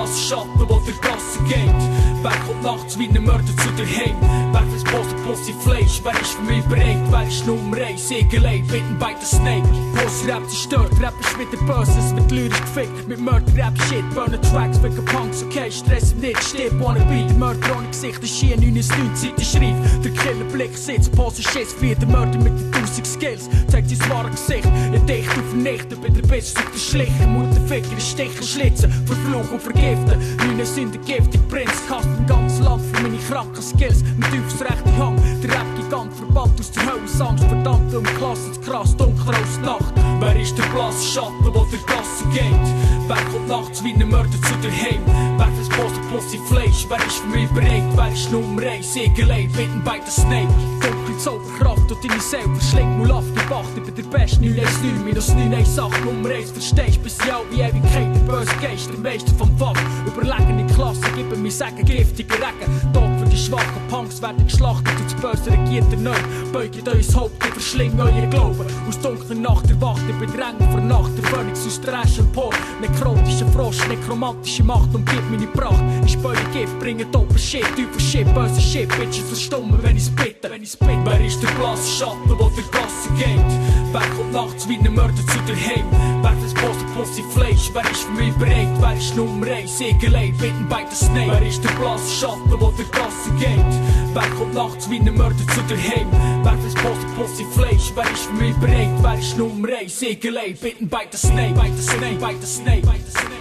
blasse Schatten, der der Gasse geht? Wer kommt nachts wie ein Mörder zu dir heim? Wer verspost Pussy Fleisch? Wer ist für mich bereit? Wer ist Nummer 1? Egelei, bitten bei der Snake. Pussy Rap zerstört, Rap ist wieder böse, es wird lyrisch gefickt. Mit Mörder Rap Shit, burnen Tracks wegen Punks, okay, Stress nicht, stirb, wannabe. Der Mörder ohne Gesicht, der Schien 99 Seiten schreibt. Der Killerblick sitzt, Pose Schiss, wie der Mörder mit den 1000 Skills. Zeigt sein wahres Gesicht, ihr dicht und vernichten, bei der Bitch sucht der Schlichen. Mutterficker, den Stichen schlitzen, verfluchen und vergiften. 9 Sünden giftig, Prinz, Kast im ganzen Land für meine kranken Skills. Mit tiefs rechte Hang, der Rap-Gigant verbannt aus der Hölle. Angst, verdammt um Klasse, zu krass, dunkel aus Nacht. Wer ist der blasse Schatten, der der Gasse geht? Wer kommt nachts wie ein Mörder zu dir heim? Wer verspost Pussy Fleisch? Wer ist für mich bereit? Wer ist Nummer 1? Egelei, bitten bei der Snake. Dunkle Zauberkraft und deine Seele verschlingt mal auf die Wacht. Ich bin der Beste, 919, minus 918, Nummer 1 verstehst. Bis ja wie Ewigkeit, der böse Geist, der Meister vom Fach. Überlegene Klasse, geben mir Sagen, giftiger Regen. Tag für die schwachen Punks werden geschlachtet und das Böse regiert der Neu. Beugt euer Haupt, ihr verschlingt euren Glauben. Aus dunkler Nacht erwacht, ihr bedrängt vor Nacht. Der Phönix aus der Asche empor. Nekrotischer Frosch, nekromantische Macht umgibt meine Pracht. Ich spüre Gift, bringe dope Shit, über Shit, böse Shit. Bitches verstummen, wenn ich's bitte. Wer ist der blasse Schatten, der der Gasse geht? Wer kommt nachts wie ein Mörder zu dir heim? Wer verspost Pussy Fleisch? Wer ist für mich bereit? Wer ist Nummer 1? Egelei, bitten bei der Snake. Wer ist der blasse Schatten, der der Gasse geht? Wer kommt nachts wie ein Mörder zu dir heim? Wer verspost Pussy Fleisch? Wer ist für mich bereit? Wer ist Nummer 1? Egelei, bitten bei der Snake. Bei der Snake, bei der Snake, bei der Snake.